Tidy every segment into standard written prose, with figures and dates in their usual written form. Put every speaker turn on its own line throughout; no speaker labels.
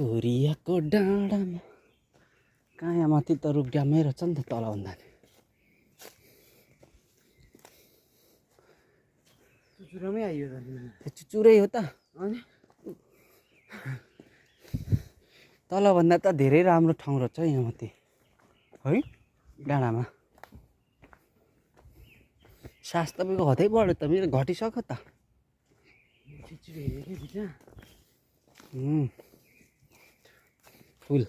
कोरियाको डाँडामा कहाँ माथि त रुख ड्यामै रहेछ नि त तलभन्दा
चुचुरामै आइयो त
चुचुरै हो त तलभन्दा त धेरै राम्रो ठाउँ रहेछ यहाँ माथि है डाँडामा सास तपाईँको हतै बढ्यो त मेरो घटिसक्यो त फुल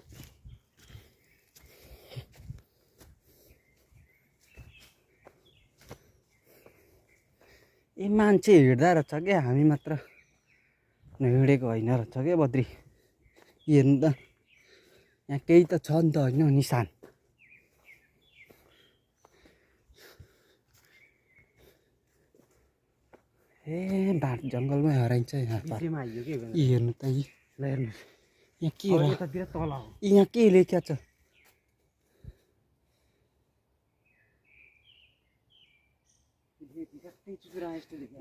ए मान्छे हिँड्दा रहेछ क्या हामी मात्र हिँडेको होइन रहेछ क्या बद्री हेर्नु त यहाँ केही त छ नि त होइन निशान ए बाट जङ्गलमै हराइन्छ यहाँ हेर्नु त यहाँ के यहाँ के लेख्या छ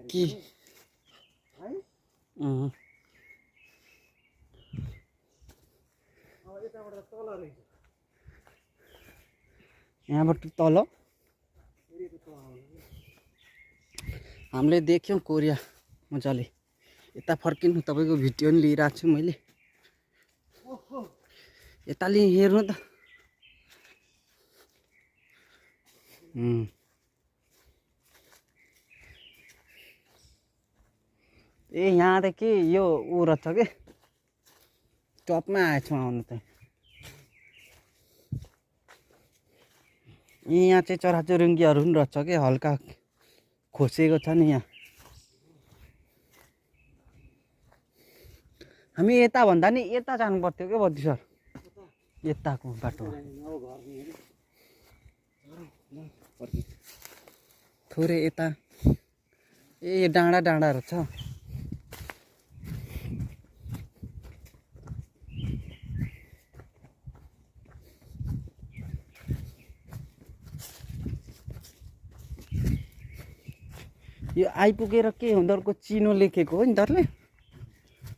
के यहाँबाट तल हामीले देख्यौँ कोरिया मजाले यता फर्किनु तपाईँको भिडियो पनि लिइरहेको छु मैले यताले हेर्नु त ए यहाँ त के यो ऊ रहेछ के टपमा आएछौँ आउनु त यहाँ चाहिँ चराचुरुङ्गीहरू पनि रहेछ के हल्का खोसेको छ नि यहाँ हामी यता भन्दा नि यता जानु पर्थ्यो क्या बद्री सर यताको बाटो थोरै यता ए डाँडा डाँडाहरू छ यो आइपुगेर के उनीहरूको चिनो लेखेको हो नि तरले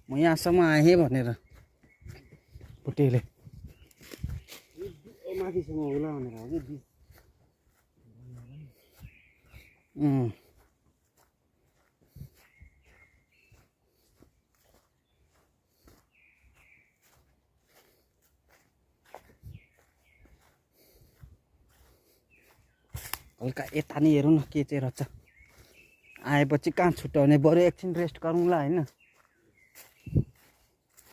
म यहाँसम्म आएँ भनेर भुटेले
माथिसम्म होला भनेर हो कि
हल्का यता नि हेरौँ न के चाहिँ रहेछ आएपछि कहाँ छुट्याउने बरु एकछिन रेस्ट गरौँला होइन